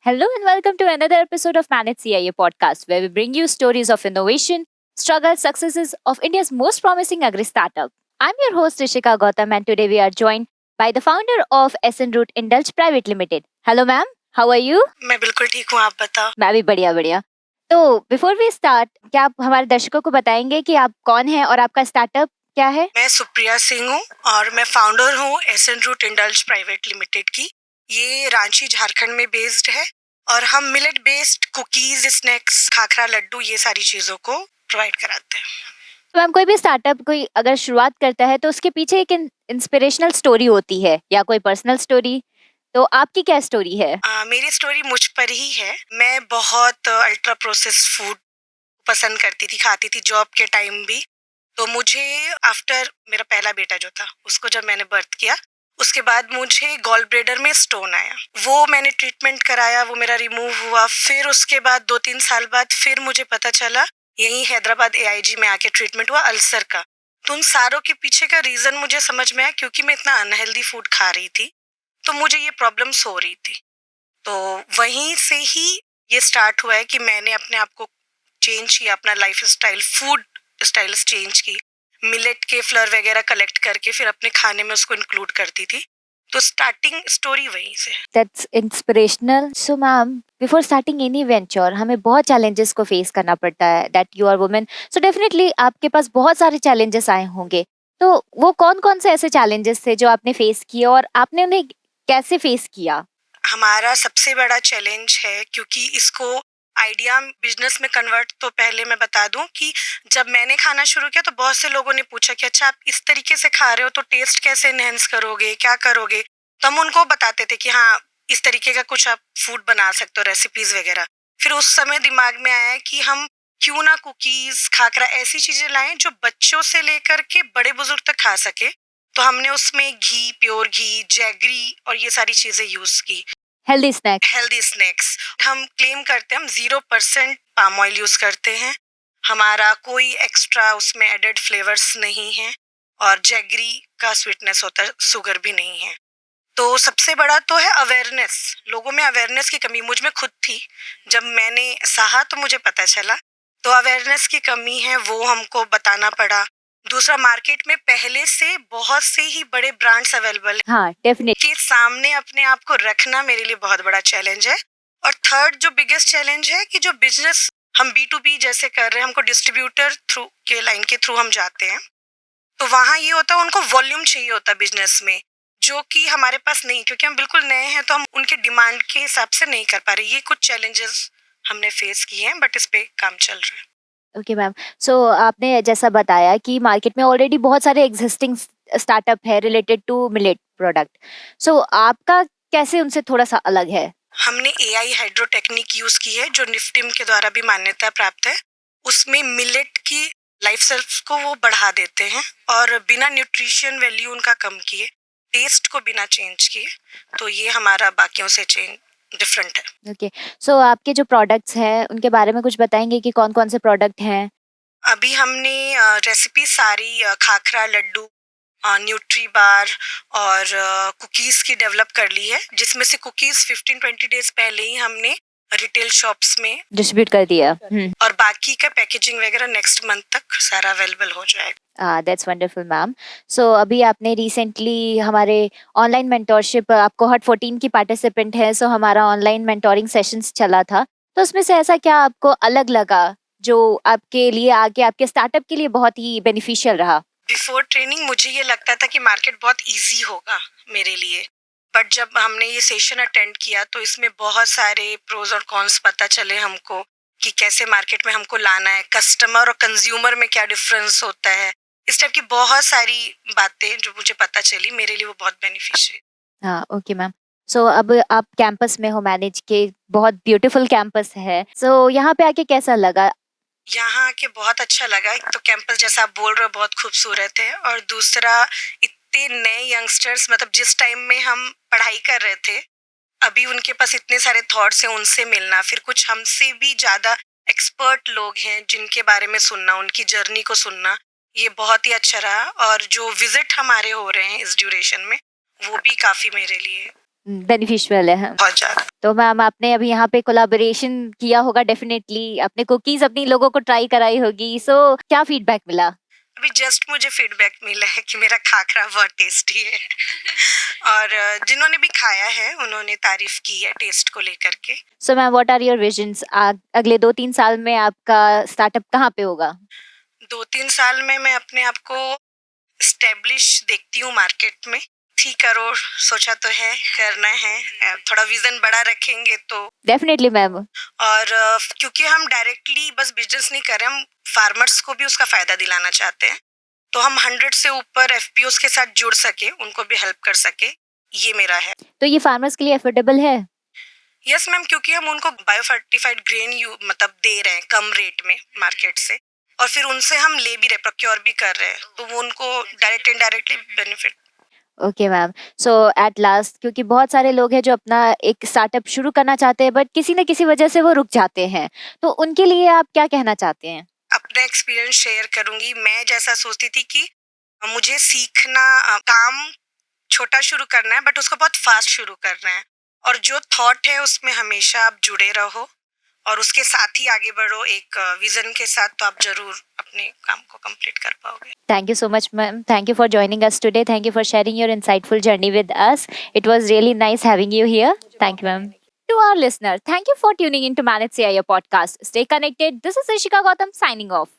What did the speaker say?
Hello and welcome to another episode of Manage CIA podcast, where we bring you stories of innovation, struggles, successes of India's most promising agri startup. I'm your host Rishika Gautam, and today we are joined by the founder of SN Root Indulge Private Limited. Hello, ma'am. How are you? मैं बिल्कुल ठीक हूँ, आप बताओ। मैं भी बढ़िया बढ़िया। तो बिफोर वी स्टार्ट, क्या आप हमारे दर्शकों को बताएंगे कि आप कौन हैं और आपका स्टार्टअप क्या है? मैं सुप्रिया सिंह हूँ और मैं फाउंडर हूँ SN Root Indulge Private Limited की। ये रांची झारखंड में बेस्ड है और हम millet based cookies, snacks, khakhra, laddoo ये सारी चीजों को प्रोवाइड कराते हैं। तो मैम, कोई भी स्टार्टअप कोई अगर शुरुआत करता है तो उसके पीछे एक इंस्पिरेशनल स्टोरी होती है या कोई पर्सनल स्टोरी। तो आपकी क्या स्टोरी है? मेरी स्टोरी मुझ पर ही है। मैं बहुत अल्ट्रा प्रोसेस्ड फूड पसंद करती थी, खाती थी जॉब के टाइम भी। तो मुझे आफ्टर मेरा पहला बेटा जो था उसको जब मैंने बर्थ किया, उसके बाद मुझे गॉल ब्लेडर में स्टोन आया। वो मैंने ट्रीटमेंट कराया, वो मेरा रिमूव हुआ। फिर उसके बाद 2-3 साल बाद फिर मुझे पता चला, यही हैदराबाद एआईजी में आके ट्रीटमेंट हुआ अल्सर का। तो उन सारों के पीछे का रीजन मुझे समझ में आया, क्योंकि मैं इतना अनहेल्दी फूड खा रही थी तो मुझे ये प्रॉब्लम्स हो रही थी। तो वहीं से ही ये स्टार्ट हुआ है कि मैंने अपने आप को चेंज किया, अपना life style, food styles change की। मिलेट के फ्लर वगैरह कलेक्ट करके फिर अपने खाने में उसको इंक्लूड करती थी। तो स्टार्टिंग स्टोरी वहीं से। That's inspirational. So ma'am, before starting any venture हमें बहुत चैलेंजेस को फेस करना पड़ता है, that you are women, so definitely आपके पास बहुत सारे चैलेंजेस आए होंगे। तो वो कौन कौन से ऐसे चैलेंजेस थे जो आपने फेस किए और आपने उन्हें कैसे फेस किया? हमारा सबसे बड़ा चैलेंज है, क्योंकि इसको आइडिया बिजनेस में कन्वर्ट, तो पहले मैं बता दूं कि जब मैंने खाना शुरू किया तो बहुत से लोगों ने पूछा कि अच्छा, आप इस तरीके से खा रहे हो तो टेस्ट कैसे एनहेंस करोगे, क्या करोगे। तो हम उनको बताते थे कि हाँ, इस तरीके का कुछ आप फूड बना सकते हो, रेसिपीज वगैरह। फिर उस समय दिमाग में आया कि हम क्यों ना कुकीज, खाकरा, ऐसी चीजें लाएं जो बच्चों से लेकर के बड़े बुजुर्ग तक खा सके। तो हमने उसमें घी, प्योर घी, जैगरी और ये सारी चीजें यूज की। Healthy snacks. हेल्दी स्नैक्स हम क्लेम करते हैं, हम 0% पाम ऑयल यूज करते हैं। हमारा कोई एक्स्ट्रा उसमें एडेड फ्लेवर्स नहीं है और जैगरी का स्वीटनेस होता है, शुगर भी नहीं है। तो सबसे बड़ा तो है अवेयरनेस। लोगों में अवेयरनेस की कमी मुझ में खुद थी। जब मैंने सहा तो मुझे पता चला, तो अवेयरनेस की कमी है, वो हमको बताना पड़ा। दूसरा, मार्केट में पहले से बहुत से ही बड़े ब्रांड्स अवेलेबल हाँ, डेफिनेटली। के सामने अपने आप को रखना मेरे लिए बहुत बड़ा चैलेंज है। और थर्ड जो बिगेस्ट चैलेंज है कि जो बिजनेस हम B2B जैसे कर रहे हैं, हमको डिस्ट्रीब्यूटर थ्रू के लाइन के थ्रू हम जाते हैं, तो वहाँ ये होता है, उनको वॉल्यूम चाहिए होता है बिजनेस में, जो कि हमारे पास नहीं, क्योंकि हम बिल्कुल नए हैं, तो हम उनके डिमांड के हिसाब से नहीं कर पा रहे। ये कुछ चैलेंजेस हमने फेस किए हैं, बट इस पे काम चल रहा है। ओके मैम, सो आपने जैसा बताया कि मार्केट में ऑलरेडी बहुत सारे एग्जिस्टिंग स्टार्टअप है रिलेटेड टू मिलेट प्रोडक्ट, सो आपका कैसे उनसे थोड़ा सा अलग है? हमने AI हाइड्रो टेक्निक यूज की है, जो निफ्टिम के द्वारा भी मान्यता प्राप्त है। उसमें मिलेट की लाइफ सेल्फ को वो बढ़ा देते हैं और बिना न्यूट्रिशन वैल्यू उनका कम किए, टेस्ट को बिना चेंज किए। तो ये हमारा बाकियों से चेंज डिफरेंट है। ओके, सो आपके जो प्रोडक्ट्स हैं उनके बारे में कुछ बताएंगे कि कौन कौन से प्रोडक्ट हैं? अभी हमने रेसिपी सारी खाखरा, लड्डू, न्यूट्री बार और कुकीज की डेवलप कर ली है, जिसमें से कुकीज 15-20 डेज पहले ही हमने रिटेल शॉप्स में डिस्ट्रीब्यूट कर दिया। और बाकी का पैकेजिंग वगैरह नेक्स्ट मंथ तक सारा अवेलेबल हो जाएगा। That's wonderful ma'am. सो अभी आपने रिसेंटली हमारे ऑनलाइन मेंटोरशिप, आपको हॉट 14 की पार्टिसिपेंट है, सो हमारा ऑनलाइन मेंटोरिंग सेशंस चला था, तो उसमें से ऐसा क्या आपको अलग लगा जो आपके लिए आगे आपके स्टार्टअप के लिए बहुत ही बेनिफिशियल रहा? बिफोर ट्रेनिंग मुझे ये लगता था कि मार्केट बहुत इजी होगा मेरे लिए, बट जब हमने ये सेशन अटेंड किया तो इसमें बहुत सारे प्रोज और कॉन्स पता चले हमको, कि कैसे मार्केट में हमको लाना है, कस्टमर और कंज्यूमर में क्या डिफरेंस होता है। इस टाइप की बहुत सारी बातें जो मुझे पता चली, मेरे लिए वो बहुत बेनिफिशियल। हाँ, ओके मैम। सो अब आप कैंपस में हो, मैनेज के बहुत ब्यूटीफुल कैंपस है, सो यहाँ पे आके कैसा लगा? यहाँ आके बहुत अच्छा लगा। एक तो कैंपस जैसा आप बोल रहे हो बहुत खूबसूरत है, और दूसरा इतने नए यंगस्टर्स, मतलब जिस टाइम में हम पढ़ाई कर रहे थे, अभी उनके पास इतने सारे थॉट्स हैं, उनसे मिलना, फिर कुछ हमसे भी ज्यादा एक्सपर्ट लोग हैं जिनके बारे में सुनना, उनकी जर्नी को सुनना, ये बहुत ही अच्छा रहा। और जो विजिट हमारे हो रहे हैं इस ड्यूरेशन में, वो भी काफी मेरे लिए बेनिफिशियल है। हाँ। बहुत ज़्यादा। तो मैम आपने अभी यहाँ पे कोलैबोरेशन किया होगा डेफिनेटली, अपने कुकीज अपनी लोगों को ट्राई कराई होगी, सो क्या फीडबैक मिला? अभी जस्ट मुझे फीडबैक मिला है कि मेरा खाखरा बहुत टेस्टी है और जिन्होंने भी खाया है उन्होंने तारीफ की है टेस्ट को लेकर के। So ma'am what are your visions? अगले 2-3 साल में आपका स्टार्टअप कहाँ पे होगा? 2-3 साल में मैं अपने आप को एस्टेब्लिश देखती हूँ मार्केट में। 3 करोड़ सोचा तो है, करना है। थोड़ा विज़न बड़ा रखेंगे तो। Definitely ma'am. और क्योंकि हम डायरेक्टली बस बिज़नेस नहीं कर रहे, हम फार्मर्स को भी उसका फ़ायदा दिलाना चाहते हैं। तो हम 100 से ऊपर एफपीओज़ के साथ जुड़ सके, उनको भी हेल्प कर सके, ये मेरा है। तो ये फार्मर्स के लिए अफोर्डेबल है? यस मैम, क्योंकि हम उनको बायो फर्टिफाइड ग्रेन मतलब दे रहे हैं कम रेट में मार्केट से, और फिर उनसे हम ले भी रहे, प्रोक्योर भी कर रहे हैं, तो वो उनको direct indirectly benefit. Okay ma'am. So at last, क्योंकि बहुत सारे लोग हैं जो अपना एक स्टार्टअप शुरू करना चाहते हैं बट किसी न किसी वजह से वो रुक जाते हैं, तो उनके लिए आप क्या कहना चाहते हैं? अपना एक्सपीरियंस शेयर करूंगी। मैं जैसा सोचती थी कि मुझे सीखना, काम छोटा शुरू करना है बट उसको बहुत फास्ट शुरू करना है, और जो थॉट है उसमें हमेशा आप जुड़े रहो और उसके साथ ही आगे बढ़ो एक विजन के साथ, तो आप जरूर अपने काम को कंप्लीट कर पाओगे। Thank you so much, ma'am. Thank you for joining us today. Thank you for sharing your insightful journey with us. It was really nice having you here. Thank you, ma'am. To our listener, thank you for tuning in to Manage CIO podcast. Stay connected. This is Ishika Gautam signing off.